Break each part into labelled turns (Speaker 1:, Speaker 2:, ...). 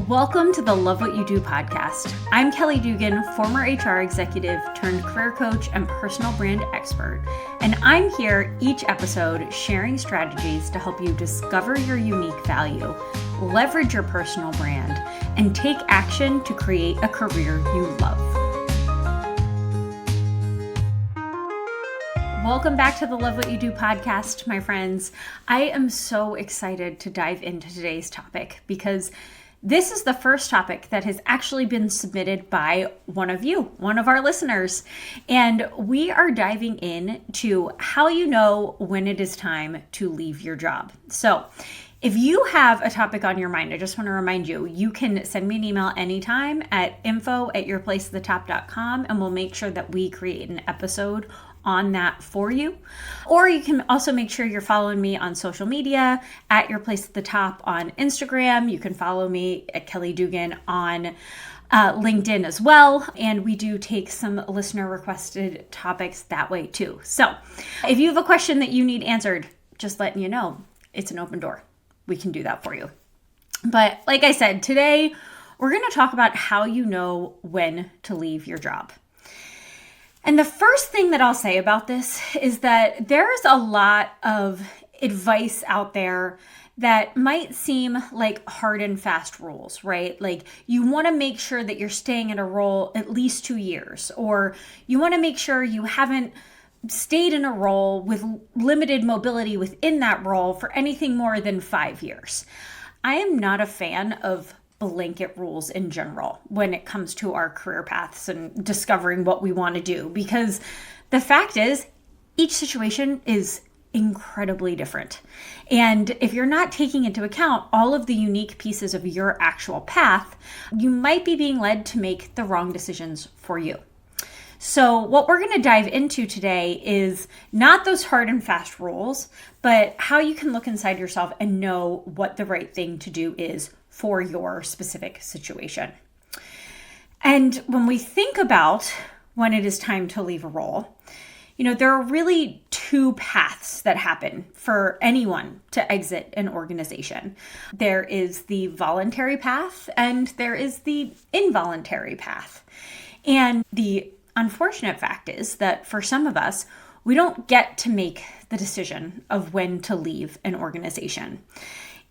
Speaker 1: Welcome to the Love What You Do podcast. I'm Kelly Dugan, former HR executive turned career coach and personal brand expert. And I'm here each episode sharing strategies to help you discover your unique value, leverage your personal brand, and take action to create a career you love. Welcome back to the Love What You Do podcast, my friends. I am so excited to dive into today's topic because this is the first topic that has actually been submitted by one of you, one of our listeners. And we are diving into how you know when it is time to leave your job. So if you have a topic on your mind, I just want to remind you, you can send me an email anytime at info@yourplaceathetop.com, and we'll make sure that we create an episode on that for you. Or you can also make sure you're following me on social media at Your Place at the Top on Instagram. You can follow me at Kelly Dugan on LinkedIn as well. And we do take some listener requested topics that way too. So if you have a question that you need answered, just letting you know, it's an open door. We can do that for you. But like I said, today we're going to talk about how you know when to leave your job. And the first thing that I'll say about this is that there's a lot of advice out there that might seem like hard and fast rules, right? Like you want to make sure that you're staying in a role at least 2 years, or you want to make sure you haven't stayed in a role with limited mobility within that role for anything more than 5 years. I am not a fan of blanket rules in general when it comes to our career paths and discovering what we want to do, because the fact is each situation is incredibly different. And if you're not taking into account all of the unique pieces of your actual path, you might be being led to make the wrong decisions for you. So what we're going to dive into today is not those hard and fast rules, but how you can look inside yourself and know what the right thing to do is for your specific situation. And when we think about when it is time to leave a role, there are really two paths that happen for anyone to exit an organization. There is the voluntary path and there is the involuntary path. And the unfortunate fact is that for some of us, we don't get to make the decision of when to leave an organization.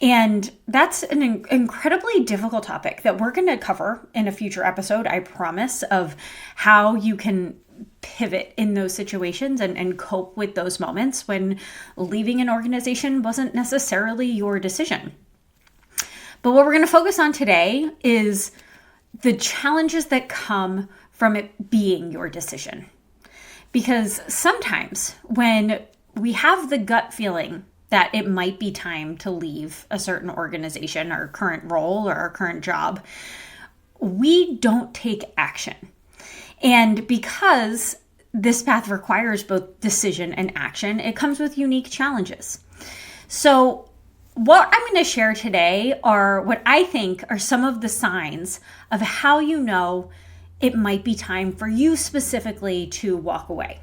Speaker 1: And that's an incredibly difficult topic that we're going to cover in a future episode, I promise, of how you can pivot in those situations and cope with those moments when leaving an organization wasn't necessarily your decision. But what we're going to focus on today is the challenges that come from it being your decision. Because sometimes when we have the gut feeling that it might be time to leave a certain organization or current role or our current job, we don't take action. And because this path requires both decision and action, it comes with unique challenges. So what I'm going to share today are what I think are some of the signs of how you know it might be time for you specifically to walk away.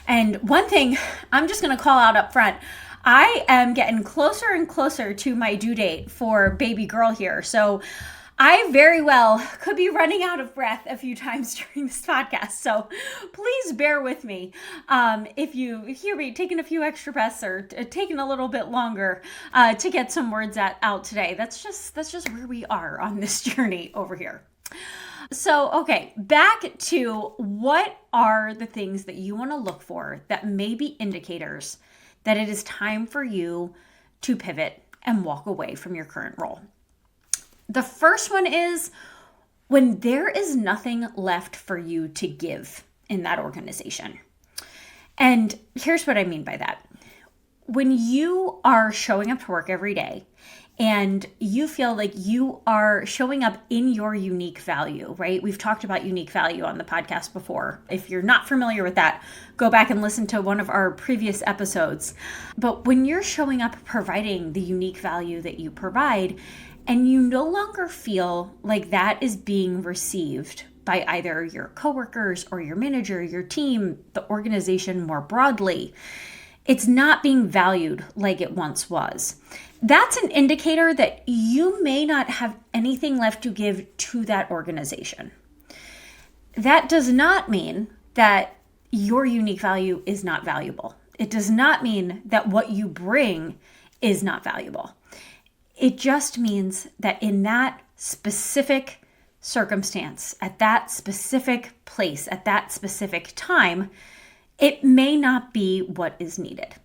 Speaker 1: And one thing I'm just going to call out up front, I am getting closer and closer to my due date for baby girl here. So I very well could be running out of breath a few times during this podcast. So please bear with me if you hear me taking a few extra breaths or taking a little bit longer to get some words out today. That's just where we are on this journey over here. So, okay, back to what are the things that you want to look for that may be indicators that it is time for you to pivot and walk away from your current role. The first one is when there is nothing left for you to give in that organization. And here's what I mean by that. When you are showing up to work every day and you feel like you are showing up in your unique value, right? We've talked about unique value on the podcast before. If you're not familiar with that, go back and listen to one of our previous episodes. But when you're showing up providing the unique value that you provide, and you no longer feel like that is being received by either your coworkers or your manager, your team, the organization more broadly, it's not being valued like it once was. that's an indicator that you may not have anything left to give to that organization. That does not mean that your unique value is not valuable. It does not mean that what you bring is not valuable. It just means that in that specific circumstance, at that specific place, at that specific time, it may not be what is needed.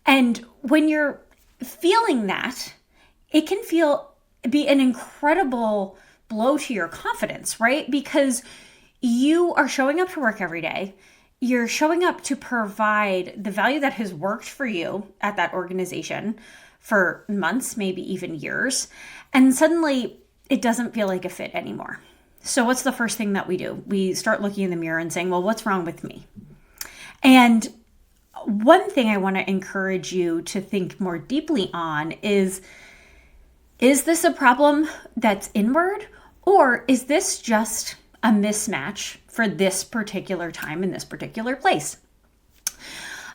Speaker 1: And when you're feeling that, it can be an incredible blow to your confidence, right? Because you are showing up to work every day. You're showing up to provide the value that has worked for you at that organization for months, maybe even years. And suddenly it doesn't feel like a fit anymore. So what's the first thing that we do? We start looking in the mirror and saying, well, what's wrong with me? And one thing I want to encourage you to think more deeply on is this a problem that's inward, or is this just a mismatch for this particular time in this particular place?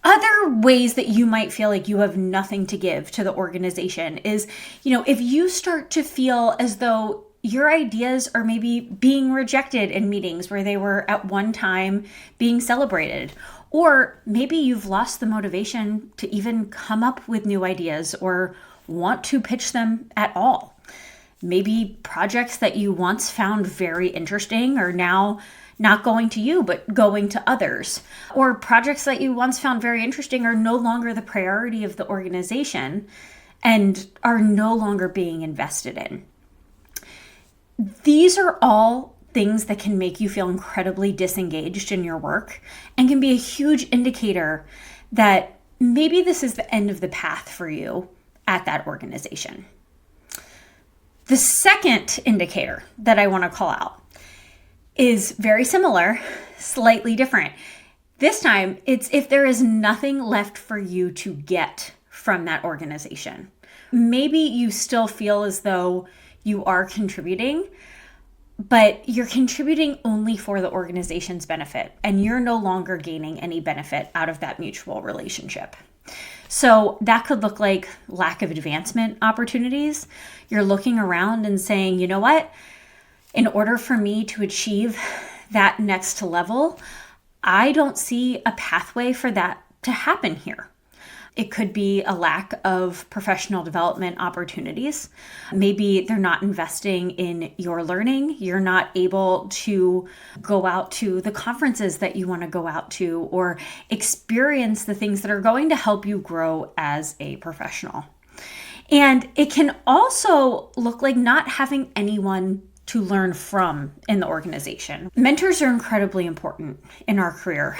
Speaker 1: Other ways that you might feel like you have nothing to give to the organization is, if you start to feel as though your ideas are maybe being rejected in meetings where they were at one time being celebrated, or maybe you've lost the motivation to even come up with new ideas or want to pitch them at all. Maybe projects that you once found very interesting are now not going to you, but going to others. Or projects that you once found very interesting are no longer the priority of the organization and are no longer being invested in. These are all things that can make you feel incredibly disengaged in your work and can be a huge indicator that maybe this is the end of the path for you at that organization. The second indicator that I want to call out is very similar, slightly different. This time, it's if there is nothing left for you to get from that organization. Maybe you still feel as though you are contributing, but you're contributing only for the organization's benefit, and you're no longer gaining any benefit out of that mutual relationship. So that could look like lack of advancement opportunities. You're looking around and saying, you know what? In order for me to achieve that next level, I don't see a pathway for that to happen here. It could be a lack of professional development opportunities. Maybe they're not investing in your learning. You're not able to go out to the conferences that you want to go out to or experience the things that are going to help you grow as a professional. And it can also look like not having anyone to learn from in the organization. Mentors are incredibly important in our career.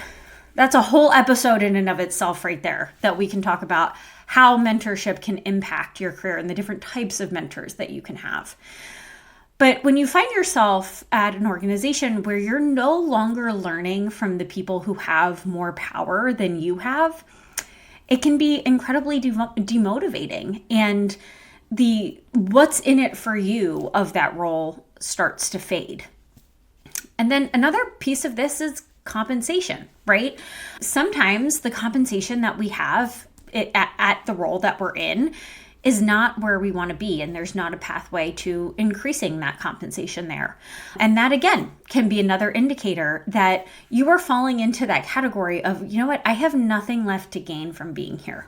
Speaker 1: That's a whole episode in and of itself right there that we can talk about how mentorship can impact your career and the different types of mentors that you can have. But when you find yourself at an organization where you're no longer learning from the people who have more power than you have, it can be incredibly demotivating, and the what's in it for you of that role starts to fade. And then another piece of this is compensation, right? Sometimes the compensation that we have at the role that we're in is not where we want to be, and there's not a pathway to increasing that compensation there. And that, again, can be another indicator that you are falling into that category of, you know what, I have nothing left to gain from being here.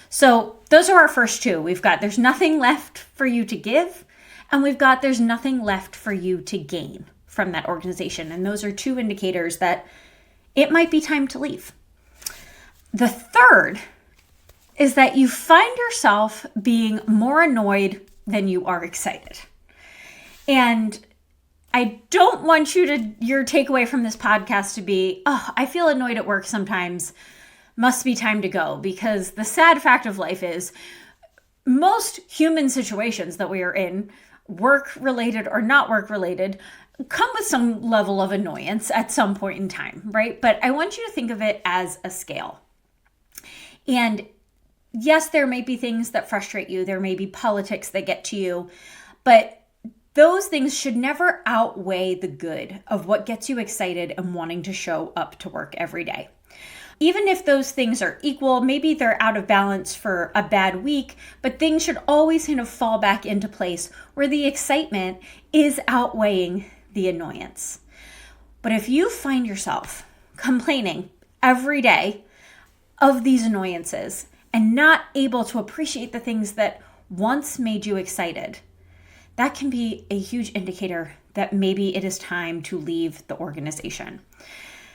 Speaker 1: So those are our first two. We've got there's nothing left for you to give, and we've got there's nothing left for you to gain from that organization. And those are two indicators that it might be time to leave. The third is that you find yourself being more annoyed than you are excited. And I don't want your takeaway from this podcast to be, oh, I feel annoyed at work sometimes, must be time to go. Because the sad fact of life is most human situations that we are in, work-related or not work-related, come with some level of annoyance at some point in time, right? But I want you to think of it as a scale. And yes, there may be things that frustrate you. There may be politics that get to you, but those things should never outweigh the good of what gets you excited and wanting to show up to work every day. Even if those things are equal, maybe they're out of balance for a bad week, but things should always kind of fall back into place where the excitement is outweighing the annoyance. But if you find yourself complaining every day of these annoyances and not able to appreciate the things that once made you excited, that can be a huge indicator that maybe it is time to leave the organization.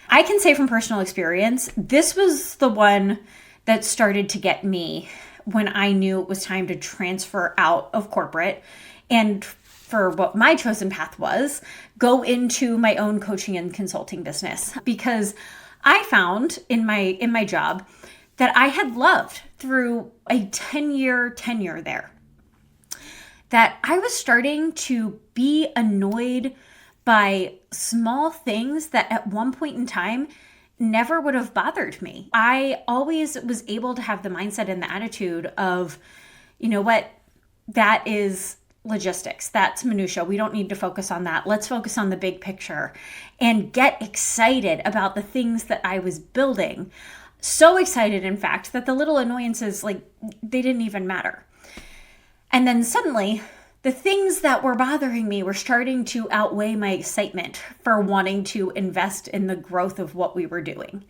Speaker 1: I can say from personal experience, this was the one that started to get me when I knew it was time to transfer out of corporate and for what my chosen path was, go into my own coaching and consulting business. Because I found in my job that I had loved through a 10-year tenure there, that I was starting to be annoyed by small things that at one point in time never would have bothered me. I always was able to have the mindset and the attitude of, you know what, that is logistics, that's minutia. We don't need to focus on that. Let's focus on the big picture and get excited about the things that I was building. So excited, in fact, that the little annoyances, like, they didn't even matter. And then suddenly, the things that were bothering me were starting to outweigh my excitement for wanting to invest in the growth of what we were doing.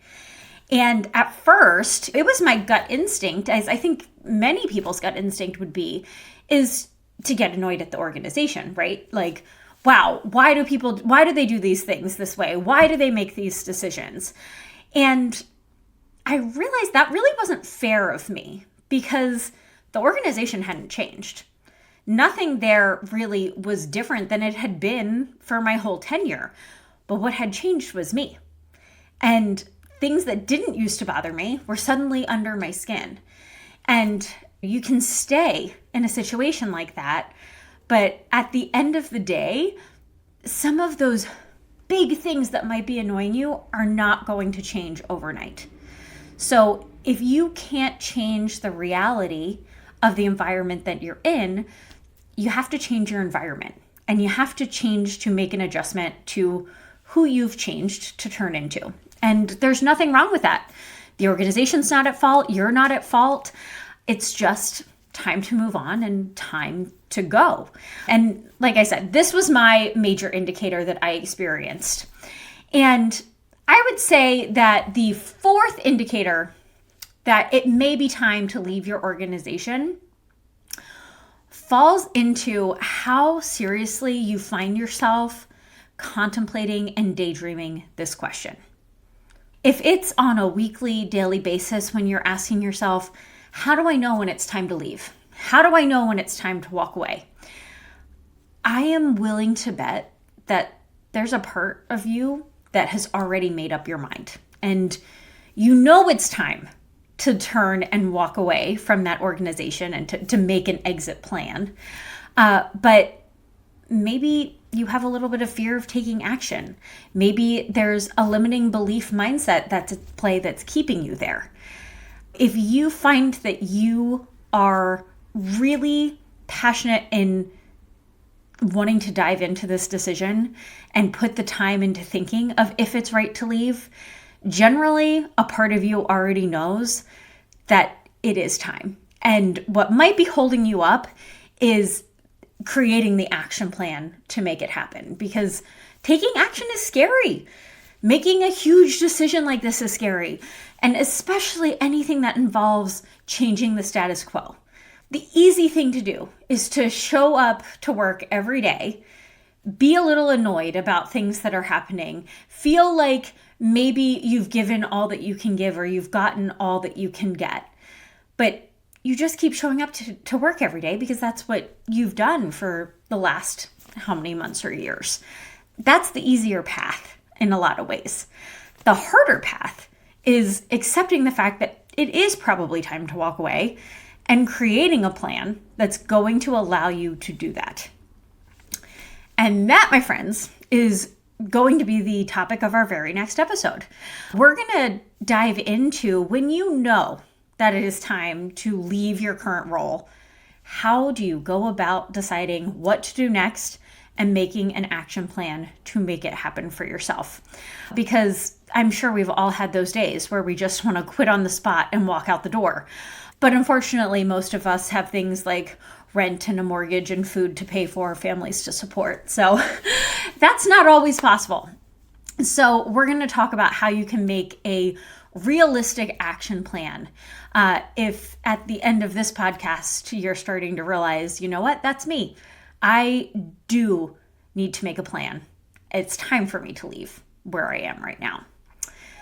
Speaker 1: And at first, it was my gut instinct, as I think many people's gut instinct would be, is to get annoyed at the organization, right? Like, wow, why do they do these things this way? Why do they make these decisions? And I realized that really wasn't fair of me because the organization hadn't changed. Nothing there really was different than it had been for my whole tenure. But what had changed was me. And things that didn't used to bother me were suddenly under my skin. And you can stay in a situation like that, but at the end of the day, some of those big things that might be annoying you are not going to change overnight. So if you can't change the reality of the environment that you're in, you have to change your environment, and you have to change to make an adjustment to who you've changed to turn into. And there's nothing wrong with that. The organization's not at fault. You're not at fault. It's just time to move on and time to go. And like I said, this was my major indicator that I experienced. And I would say that the fourth indicator that it may be time to leave your organization falls into how seriously you find yourself contemplating and daydreaming this question. If it's on a weekly, daily basis when you're asking yourself, how do I know when it's time to leave? How do I know when it's time to walk away? I am willing to bet that there's a part of you that has already made up your mind. And you know it's time to turn and walk away from that organization and to make an exit plan. But maybe you have a little bit of fear of taking action. Maybe there's a limiting belief mindset that's at play that's keeping you there. If you find that you are really passionate in wanting to dive into this decision and put the time into thinking of if it's right to leave, generally a part of you already knows that it is time. And what might be holding you up is creating the action plan to make it happen, because taking action is scary. Making a huge decision like this is scary, and especially anything that involves changing the status quo. The easy thing to do is to show up to work every day, be a little annoyed about things that are happening, feel like maybe you've given all that you can give or you've gotten all that you can get, but you just keep showing up to work every day because that's what you've done for the last how many months or years. That's the easier path in a lot of ways. The harder path is accepting the fact that it is probably time to walk away and creating a plan that's going to allow you to do that. And that, my friends, is going to be the topic of our very next episode. We're going to dive into when you know that it is time to leave your current role, how do you go about deciding what to do next and making an action plan to make it happen for yourself. Because I'm sure we've all had those days where we just want to quit on the spot and walk out the door. But unfortunately, most of us have things like rent and a mortgage and food to pay for, families to support. So that's not always possible. So we're going to talk about how you can make a realistic action plan. If at the end of this podcast, you're starting to realize, you know what, that's me. I do need to make a plan. It's time for me to leave where I am right now.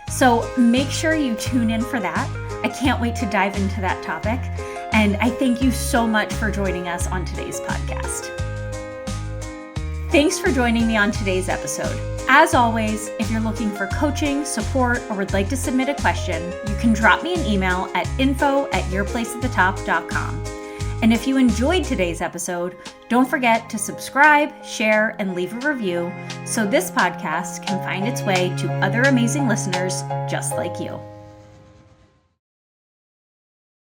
Speaker 1: So make sure you tune in for that. I can't wait to dive into that topic. And I thank you so much for joining us on today's podcast. Thanks for joining me on today's episode. As always, if you're looking for coaching, support, or would like to submit a question, you can drop me an email at info@yourplaceatthetop.com. And if you enjoyed today's episode, don't forget to subscribe, share, and leave a review so this podcast can find its way to other amazing listeners just like you.